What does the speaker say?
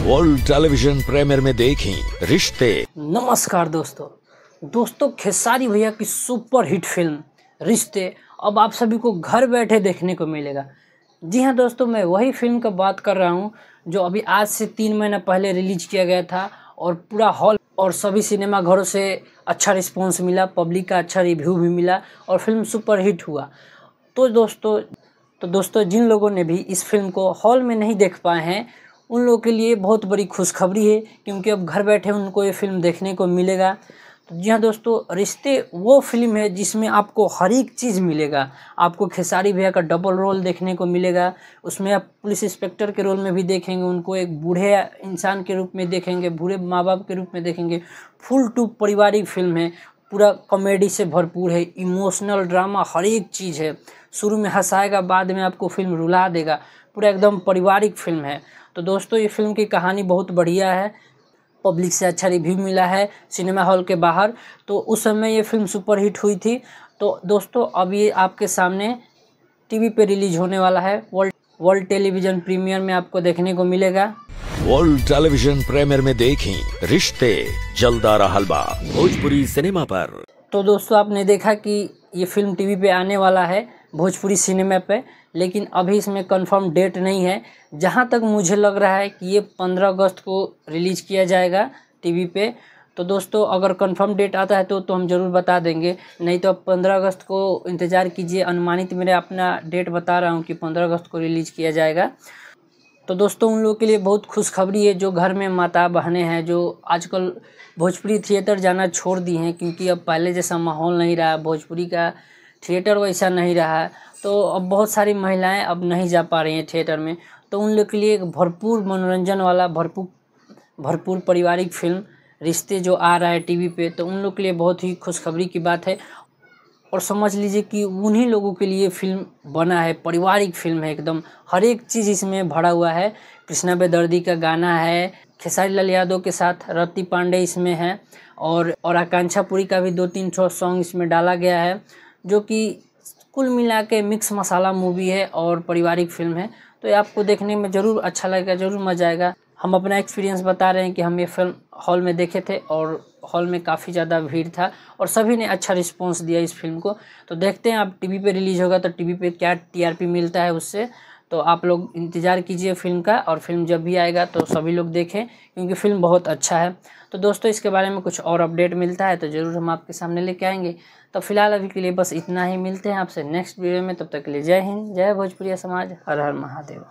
World television premiere में देखें रिश्ते। नमस्कार दोस्तों खेसारी भैया की सुपर हिट फिल्म रिश्ते अब आप सभी को घर बैठे देखने को मिलेगा। जी हाँ दोस्तों, मैं वही फिल्म का बात कर रहा हूँ जो अभी आज से 3 महीना पहले रिलीज किया गया था और पूरा हॉल और सभी सिनेमा घरों से अच्छा रिस्पॉन्स मिला, पब्लिक का अच्छा रिव्यू भी मिला और फिल्म सुपर हिट हुआ। तो दोस्तों जिन लोगों ने भी इस फिल्म को हॉल में नहीं देख पाए हैं उन लोगों के लिए बहुत बड़ी खुशखबरी है, क्योंकि अब घर बैठे उनको ये फिल्म देखने को मिलेगा। तो जी हाँ दोस्तों, रिश्ते वो फिल्म है जिसमें आपको हर एक चीज़ मिलेगा। आपको खेसारी भैया का डबल रोल देखने को मिलेगा। उसमें आप पुलिस इंस्पेक्टर के रोल में भी देखेंगे, उनको एक बूढ़े इंसान के रूप में देखेंगे, बूढ़े माँ बाप के रूप में देखेंगे। फुल टू पारिवारिक फिल्म है, पूरा कॉमेडी से भरपूर है, इमोशनल ड्रामा हर एक चीज़ है। शुरू में हंसाएगा, बाद में आपको फिल्म रुला देगा। पूरा एकदम पारिवारिक फिल्म है। तो दोस्तों ये फिल्म की कहानी बहुत बढ़िया है, पब्लिक से अच्छा रिव्यू मिला है सिनेमा हॉल के बाहर। तो उस समय ये फिल्म सुपर हिट हुई थी। तो दोस्तों अब ये आपके सामने टीवी पे रिलीज होने वाला है। वर्ल्ड टेलीविजन प्रीमियर में आपको देखने को मिलेगा। वर्ल्ड टेलीविजन प्रीमियर में देखें रिश्ते जलदारा हलवा भोजपुरी सिनेमा पर। तो दोस्तों आपने देखा कि ये फिल्म टीवी पे आने वाला है भोजपुरी सिनेमा पे, लेकिन अभी इसमें कंफर्म डेट नहीं है। जहाँ तक मुझे लग रहा है कि ये 15 अगस्त को रिलीज़ किया जाएगा टीवी पे। तो दोस्तों अगर कंफर्म डेट आता है तो हम ज़रूर बता देंगे, नहीं तो अब 15 अगस्त को इंतज़ार कीजिए। अनुमानित मेरे अपना डेट बता रहा हूँ कि 15 अगस्त को रिलीज़ किया जाएगा। तो दोस्तों उन लोगों के लिए बहुत खुशखबरी है जो घर में माता बहनें हैं, जो आजकल भोजपुरी थिएटर जाना छोड़ दी हैं, क्योंकि अब पहले जैसा माहौल नहीं रहा, भोजपुरी का थिएटर वैसा नहीं रहा। तो अब बहुत सारी महिलाएं अब नहीं जा पा रही हैं थिएटर में। तो उन लोग के लिए एक भरपूर मनोरंजन वाला भरपूर पारिवारिक फिल्म रिश्ते जो आ रहा है टीवी पे, तो उन लोग के लिए बहुत ही खुशखबरी की बात है। और समझ लीजिए कि उन्हीं लोगों के लिए फिल्म बना है, पारिवारिक फिल्म है एकदम, हर एक चीज़ इसमें भरा हुआ है। कृष्णा बेदर्दी का गाना है, खेसारी लाल यादव के साथ रति पांडे इसमें है, और आकांक्षा पुरी का भी 2-3 सॉन्ग इसमें डाला गया है, जो कि कुल मिला के मिक्स मसाला मूवी है और पारिवारिक फिल्म है। तो ये आपको देखने में ज़रूर अच्छा लगेगा, ज़रूर मज़ा आएगा। हम अपना एक्सपीरियंस बता रहे हैं कि हम ये फिल्म हॉल में देखे थे और हॉल में काफ़ी ज़्यादा भीड़ था और सभी ने अच्छा रिस्पांस दिया इस फिल्म को। तो देखते हैं अब टीवी पे रिलीज़ होगा तो टीवी पे क्या टीआरपी मिलता है उससे। तो आप लोग इंतज़ार कीजिए फिल्म का, और फिल्म जब भी आएगा तो सभी लोग देखें, क्योंकि फिल्म बहुत अच्छा है। तो दोस्तों इसके बारे में कुछ और अपडेट मिलता है तो ज़रूर हम आपके सामने लेके आएंगे। तो फिलहाल अभी के लिए बस इतना ही, मिलते हैं आपसे नेक्स्ट वीडियो में। तब तक के लिए जय हिंद, जय भोजपुरिया समाज, हर हर महादेव।